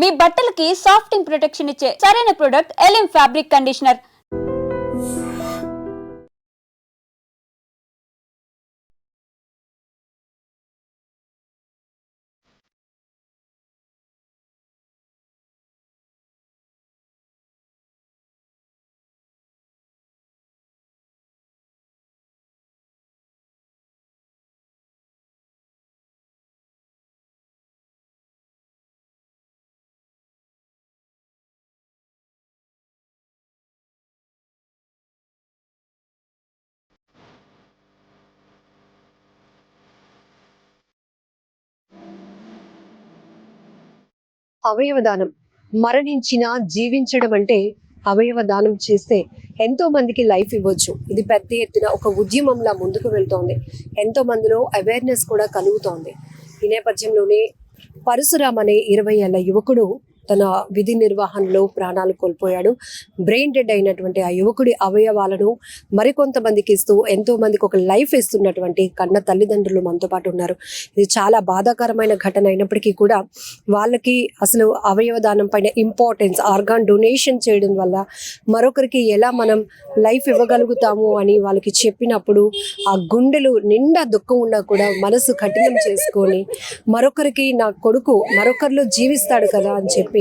మీ బట్టలకి సాఫ్టింగ్ ప్రొటెక్షన్ ఇచ్చే సరైన ప్రొడక్ట్ ఎలిమ్ ఫ్యాబ్రిక్ కండిషనర్. అవయవదానం మరణించిన జీవించడం అంటే అవయవ దానం చేస్తే ఎంతో మందికి లైఫ్ ఇవ్వచ్చు. ఇది పెద్ద ఎత్తున ఒక ఉద్యమంలా ముందుకు వెళ్తోంది. ఎంతో మందిలో అవేర్నెస్ కూడా కలుగుతోంది. ఈ నేపథ్యంలోనే పరశురామ్ అనే 20 ఏళ్ల యువకుడు తన విధి నిర్వహణలో ప్రాణాలు కోల్పోయాడు. బ్రెయిన్ డెడ్ అయినటువంటి ఆ యువకుడి అవయవాలను మరికొంతమందికి ఇస్తూ ఎంతో మందికి ఒక లైఫ్ ఇస్తున్నటువంటి కన్న తల్లిదండ్రులు మనతో పాటు ఉన్నారు. ఇది చాలా బాధాకరమైన ఘటన అయినప్పటికీ కూడా వాళ్ళకి అసలు అవయవ దానం పైన ఇంపార్టెన్స్, ఆర్గాన్ డొనేషన్ చేయడం వల్ల మరొకరికి ఎలా మనం లైఫ్ ఇవ్వగలుగుతాము అని వాళ్ళకి చెప్పినప్పుడు ఆ గుండెలు నిండా దుఃఖం ఉన్నా కూడా మనసు కఠినం చేసుకొని మరొకరికి నా కొడుకు మరొకరిలో జీవిస్తాడు కదా అని చెప్పి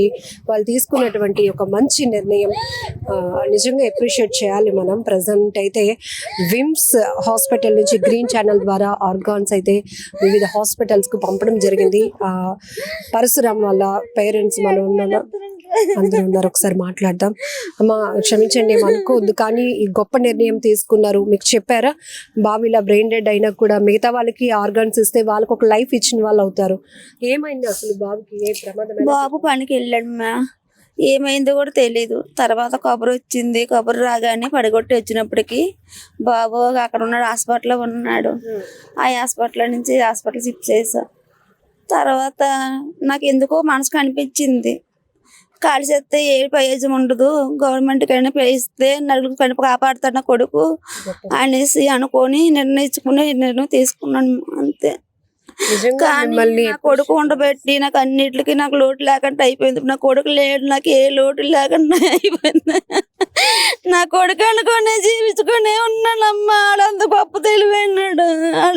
వాళ్ళు తీసుకున్నటువంటి ఒక మంచి నిర్ణయం నిజంగా అప్రిషియేట్ చేయాలి మనం. ప్రజెంట్ అయితే విమ్స్ హాస్పిటల్ నుంచి గ్రీన్ ఛానల్ ద్వారా ఆర్గాన్స్ అయితే వివిధ హాస్పిటల్స్కు పంపడం జరిగింది. పరశురామ్ వాళ్ళ పేరెంట్స్ మనం అందరూ ఉన్నారు, ఒకసారి మాట్లాడదాం. అమ్మ క్షమించండి, ఏమనుకోవద్దు, కానీ ఈ గొప్ప నిర్ణయం తీసుకున్నారు. మీకు చెప్పారా బాబు ఇలా బ్రెయిన్ డెడ్ అయినా కూడా మిగతా వాళ్ళకి ఆర్గాన్స్ ఇస్తే వాళ్ళకి ఒక లైఫ్ ఇచ్చిన వాళ్ళు అవుతారు? ఏమైంది అసలు బాబుకి? ఏ ప్రమాదం? బాబు పనికి వెళ్ళాడు మా, ఏమైందో కూడా తెలీదు. తర్వాత కబురు వచ్చింది. కబురు రాగానే పడగొట్టి వచ్చినప్పటికి బాబు అక్కడ ఉన్నాడు, హాస్పిటల్లో ఉన్నాడు. ఆ హాస్పిటల్ నుంచి హాస్పిటల్ షిఫ్ట్ చేసా. తర్వాత నాకు ఎందుకో మనసుకు అనిపించింది, ఖాళీ చేస్తే ఏ ప్రయోజనం ఉండదు, గవర్నమెంట్ కైనా ఇస్తే నలుగురు కనుక కాపాడుతాడు నా కొడుకు అనేసి అనుకొని నిర్ణయం తీసుకున్నాను అంతే. కానీ నా కొడుకు ఉండబెట్టి నాకు అన్నిటికీ నాకు లోటు లేకుండా అయిపోయింది. నా కొడుకు లేడు, నాకు ఏ లోటు లేకుండా అయిపోయింది. నా కొడుకు అనుకునే జీవించుకునే ఉన్నానమ్మా. ఆడంత గొప్ప తెలివైనాడు,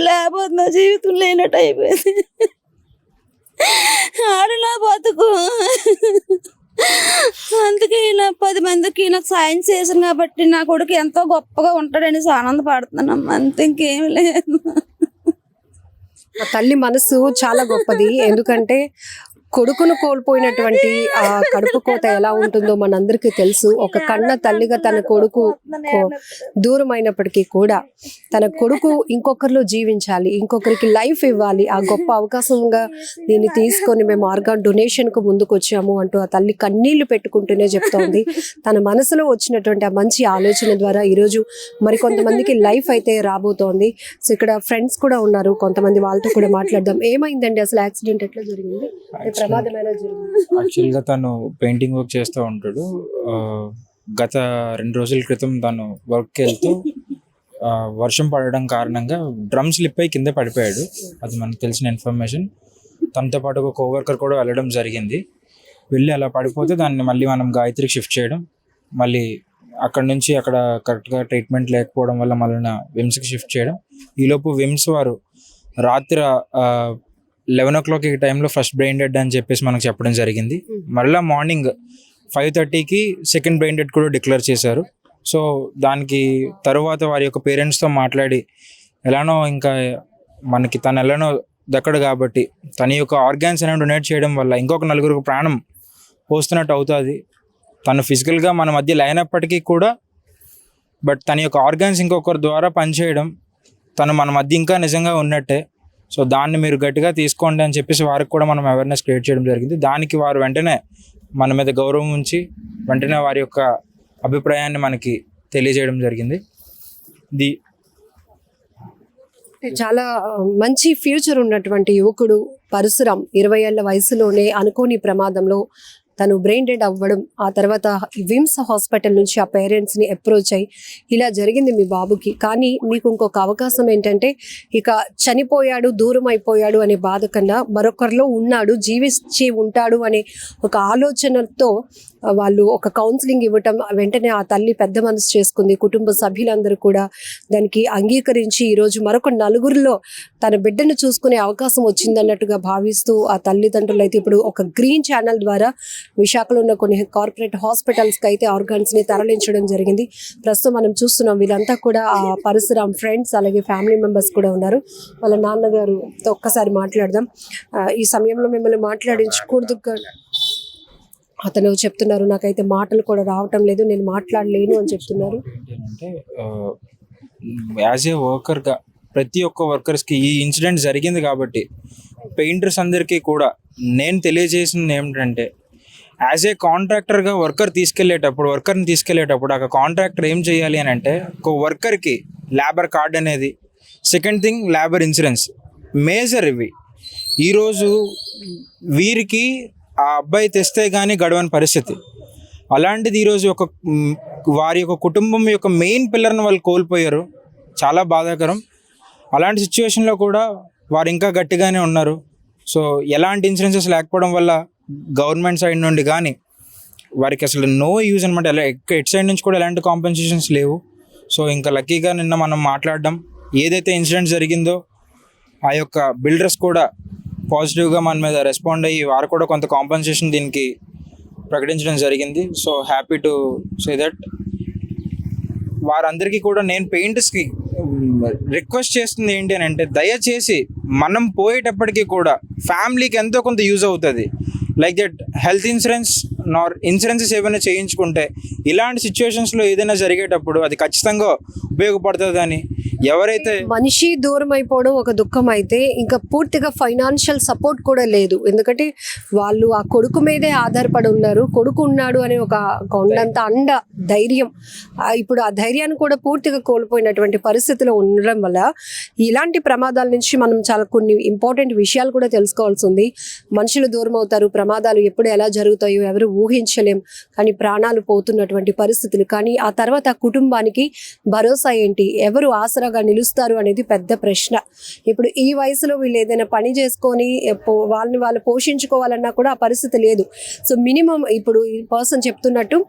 లేకపోతే నా జీవితం లేనట్టు అయిపోయింది. ఆడు నా బతుకు. అందుకే నా 10 మందికి నాకు సాయం చేశాను కాబట్టి నా కొడుకు ఎంతో గొప్పగా ఉంటాడనేసి ఆనందపడుతున్నాను అంతే, ఇంకేం లేదు. ఆ తల్లి మనసు చాలా గొప్పది. ఎందుకంటే కొడుకును కోల్పోయినటువంటి ఆ కడుపు కోత ఎలా ఉంటుందో మనందరికీ తెలుసు. ఒక కన్న తల్లిగా తన కొడుకు దూరం అయినప్పటికీ కూడా తన కొడుకు ఇంకొకరిలో జీవించాలి, ఇంకొకరికి లైఫ్ ఇవ్వాలి, ఆ గొప్ప అవకాశంగా దీన్ని తీసుకొని మేము ఆర్గాన్ డొనేషన్ కు ముందుకు వచ్చాము అంటూ ఆ తల్లి కన్నీళ్లు పెట్టుకుంటూనే చెప్తోంది. తన మనసులో వచ్చినటువంటి ఆ మంచి ఆలోచన ద్వారా ఈరోజు మరికొంతమందికి లైఫ్ అయితే రాబోతోంది. సో ఇక్కడ ఫ్రెండ్స్ కూడా ఉన్నారు, కొంతమంది వాళ్ళతో కూడా మాట్లాడదాం. ఏమైందండి అసలు? యాక్సిడెంట్ ఎట్లా జరిగింది? యాక్చువల్గా తను పెయింటింగ్ వర్క్ చేస్తూ ఉంటాడు. గత 2 రోజుల క్రితం తను వర్క్కి వెళ్తూ వర్షం పడడం కారణంగా డ్రమ్ స్లిప్ అయి కింద పడిపోయాడు. అది మనకు తెలిసిన ఇన్ఫర్మేషన్. తనతో పాటు ఒక కోవర్కర్ కూడా వెళ్ళడం జరిగింది. వెళ్ళి అలా పడిపోతే దాన్ని మళ్ళీ మనం గాయత్రికి షిఫ్ట్ చేయడం, మళ్ళీ అక్కడ నుంచి అక్కడ కరెక్ట్గా ట్రీట్మెంట్ లేకపోవడం వల్ల మళ్ళీ విమ్స్కి షిఫ్ట్ చేయడం. ఈలోపు విమ్స్ వారు రాత్రి 11 o'clock ఈ టైంలో ఫస్ట్ బ్రెయిన్ డెడ్ అని చెప్పేసి మనకు చెప్పడం జరిగింది. మళ్ళీ మార్నింగ్ 5:30కి సెకండ్ బ్రెయిన్ డెడ్ కూడా డిక్లేర్ చేశారు. సో దానికి తరువాత వారి యొక్క పేరెంట్స్తో మాట్లాడి ఎలానో ఇంకా మనకి తను ఎలానో దక్కడు కాబట్టి తన యొక్క ఆర్గాన్స్ అనేవి డొనేట్ చేయడం వల్ల ఇంకొక 4 ప్రాణం పోస్తున్నట్టు అవుతుంది. తను ఫిజికల్గా మన మధ్య లేనప్పటికీ కూడా బట్ తన యొక్క ఆర్గాన్స్ ఇంకొకరి ద్వారా పనిచేయడం, తను మన మధ్య ఇంకా నిజంగా ఉన్నట్టే. సో దాన్ని మీరు గట్టిగా తీసుకోండి అని చెప్పేసి వారికి కూడా మనం అవేర్నెస్ క్రియేట్ చేయడం జరిగింది. దానికి వారు వెంటనే మన మీద గౌరవం ఉంచి వెంటనే వారి యొక్క అభిప్రాయాన్ని మనకి తెలియజేయడం జరిగింది. చాలా మంచి ఫ్యూచర్ ఉన్నటువంటి యువకుడు పరశురామ్ 20 ఏళ్ల వయసులోనే అనుకోని ప్రమాదంలో తను బ్రెయిన్ డెడ్ అవ్వడం, ఆ తర్వాత విమ్స్ హాస్పిటల్ నుంచి ఆ పేరెంట్స్ని అప్రోచ్ అయ్యి ఇలా జరిగింది మీ బాబుకి. కానీ మీకు ఇంకొక అవకాశం ఏంటంటే ఇక చనిపోయాడు, దూరం అయిపోయాడు అనే బాధ కన్నా మరొకరిలో ఉన్నాడు, జీవించి ఉంటాడు అనే ఒక ఆలోచనతో వాళ్ళు ఒక కౌన్సిలింగ్ ఇవ్వటం, వెంటనే ఆ తల్లి పెద్ద మనసు చేసుకుంది. కుటుంబ సభ్యులందరూ కూడా దానికి అంగీకరించి ఈరోజు మరొక నలుగురిలో తన బిడ్డను చూసుకునే అవకాశం వచ్చిందన్నట్టుగా భావిస్తూ ఆ తల్లిదండ్రులు అయితే ఇప్పుడు ఒక గ్రీన్ ఛానల్ ద్వారా విశాఖలో ఉన్న కొన్ని కార్పొరేట్ హాస్పిటల్స్కి అయితే ఆర్గాన్స్ని తరలించడం జరిగింది. ప్రస్తుతం మనం చూస్తున్నాం వీళ్ళంతా కూడా ఆ పరశురామ్ ఫ్రెండ్స్ అలాగే ఫ్యామిలీ మెంబర్స్ కూడా ఉన్నారు. వాళ్ళ నాన్నగారుతో ఒక్కసారి మాట్లాడదాం. ఈ సమయంలో మిమ్మల్ని మాట్లాడించకూడదు, అతను చెప్తున్నారు నాకైతే మాటలు కూడా రావటం లేదు, నేను మాట్లాడలేను అని చెప్తున్నారు. ఏంటంటే యాజ్ ఏ వర్కర్గా ప్రతి ఒక్క వర్కర్స్కి ఈ ఇన్సిడెంట్ జరిగింది కాబట్టి పెయింటర్స్ అందరికీ కూడా నేను తెలియజేసింది ఏమిటంటే యాజ్ ఏ కాంట్రాక్టర్గా వర్కర్ని తీసుకెళ్లేటప్పుడు ఆ కాంట్రాక్టర్ ఏం చేయాలి అని అంటే ఒక వర్కర్కి లేబర్ కార్డ్ అనేది, second thing labour insurance major ఇవి. ఈరోజు వీరికి ఆ అబ్బాయి తెస్తే కానీ గడవని పరిస్థితి. అలాంటిది ఈరోజు వారి యొక్క కుటుంబం యొక్క మెయిన్ పిల్లర్ని వాళ్ళు కోల్పోయారు. చాలా బాధాకరం. అలాంటి సిచ్యువేషన్లో కూడా వారు ఇంకా గట్టిగానే ఉన్నారు. సో ఎలాంటి ఇన్సూరెన్సెస్ లేకపోవడం వల్ల గవర్నమెంట్ సైడ్ నుండి కానీ వారికి అసలు నో యూజ్ అనమాట. ఎట్ సైడ్ నుంచి కూడా ఎలాంటి కాంపెన్సేషన్స్ లేవు. సో ఇంకా లక్కీగా నిన్న మనం మాట్లాడడం, ఏదైతే ఇన్సిడెంట్ జరిగిందో ఆ యొక్క బిల్డర్స్ కూడా పాజిటివ్గా మన మీద రెస్పాండ్ అయ్యి వారు కూడా కొంత కాంపెన్సేషన్ దీనికి ప్రకటించడం జరిగింది. So happy to say that. వారందరికీ కూడా నేను పెయింటర్స్కి రిక్వెస్ట్ చేస్తుంది ఏంటి అని అంటే దయచేసి మనం పోయేటప్పటికీ కూడా ఫ్యామిలీకి ఎంతో కొంత యూజ్ అవుతుంది. Like that health insurance insurances ఏమైనా చేయించుకుంటే ఇలాంటి సిచ్యువేషన్స్లో ఏదైనా జరిగేటప్పుడు అది ఖచ్చితంగా ఉపయోగపడుతుందని. ఎవరైతే మనిషి దూరం అయిపోవడం ఒక దుఃఖం అయితే ఇంకా పూర్తిగా ఫైనాన్షియల్ సపోర్ట్ కూడా లేదు. ఎందుకంటే వాళ్ళు ఆ కొడుకు మీదే ఆధారపడి ఉన్నారు. కొడుకు ఉన్నాడు అనే ఒక కొండంత అండ ధైర్యం, ఇప్పుడు ఆ ధైర్యాన్ని కూడా పూర్తిగా కోల్పోయినటువంటి పరిస్థితిలో ఉండడం వల్ల ఇలాంటి ప్రమాదాల నుంచి మనం చాలా కొన్ని ఇంపార్టెంట్ విషయాలు కూడా తెలుసుకోవాల్సి ఉంది. మనుషులు దూరం అవుతారు, ప్రమాదాలు ఎప్పుడు ఎలా జరుగుతాయో ఎవరు ఊహించలేం. కానీ ప్రాణాలు పోతున్నటువంటి పరిస్థితులు, కానీ ఆ తర్వాత కుటుంబానికి భరోసా ఏంటి, ఎవరు ఆసరాగా నిలుస్తారు అనేది పెద్ద ప్రశ్న. ఇప్పుడు ఈ వయసులో వీళ్ళు ఏదైనా పని చేసుకొని వాళ్ళని వాళ్ళు పోషించుకోవాలన్నా కూడా ఆ పరిస్థితి లేదు. సో మినిమం ఇప్పుడు ఈ పర్సన్ చెప్తున్నట్టు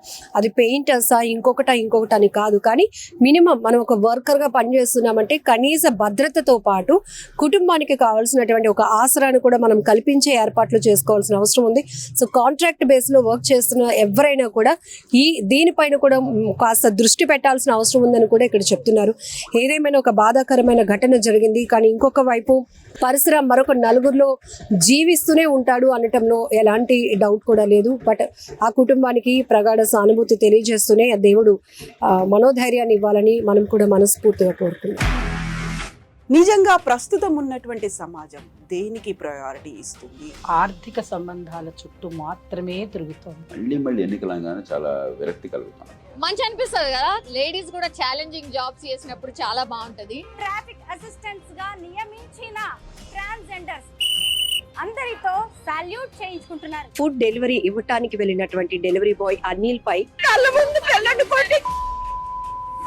అది పెయింటర్సా ఇంకొకటి అని కాదు, కానీ మినిమం మనం ఒక వర్కర్గా పనిచేస్తున్నామంటే కనీస భద్రతతో పాటు కుటుంబానికి కావాల్సినటువంటి ఒక ఆసరాన్ని కూడా మనం కల్పించే ఏర్పాట్లు చేసుకోవాల్సిన అవసరం ఉంది. సో కాంట్రాక్ట్ బేస్లో వర్క్ చేస్తున్న ఎవరైనా కూడా దీనిపైన కూడా కాస్త దృష్టి పెట్టాల్సిన అవసరం ఉందని కూడా ఇక్కడ చెప్తున్నారు. ఏదేమైనా ఒక బాధాకరమైన ఘటన జరిగింది, కానీ ఇంకొక వైపు పరశురామ్ మరొక నలుగురిలో జీవిస్తూనే ఉంటాడు అనటంలో ఎలాంటి డౌట్ కూడా లేదు. బట్ ఆ కుటుంబానికి ప్రగాఢ సానుభూతి తెలియజేస్తూనే ఆ దేవుడు మనోధైర్యాన్ని ఇవ్వాలని మనం కూడా మనస్ఫూర్తిగా కోరుకుంటున్నాం. నిజంగా ప్రస్తుతం ఉన్నటువంటి సమాజం దేనికి ప్రయారిటీ ఇస్తుంది? ఆర్థిక సంబంధాల చుట్టూ మాత్రమే తిరుగుతోంది. మళ్ళీ ఎన్నికలంగానే చాలా విరక్తి కలుగుతాం. మంచి అనిపిస్తుంది కదా, లేడీస్ కూడా ఛాలెంజింగ్ జాబ్స్ చేసినప్పుడు చాలా బాగుంటది. ట్రాఫిక్ అసిస్టెంట్స్ గా నియమించిన ట్రాన్స్జెండర్స్ అందరితో సాల్యూట్ చేయించుకుంటున్నారు. ఫుడ్ డెలివరీ ఇవ్వటానికి వెళ్ళినటువంటి డెలివరీ బాయ్ అనిల్ పై కళ్ళ ముందు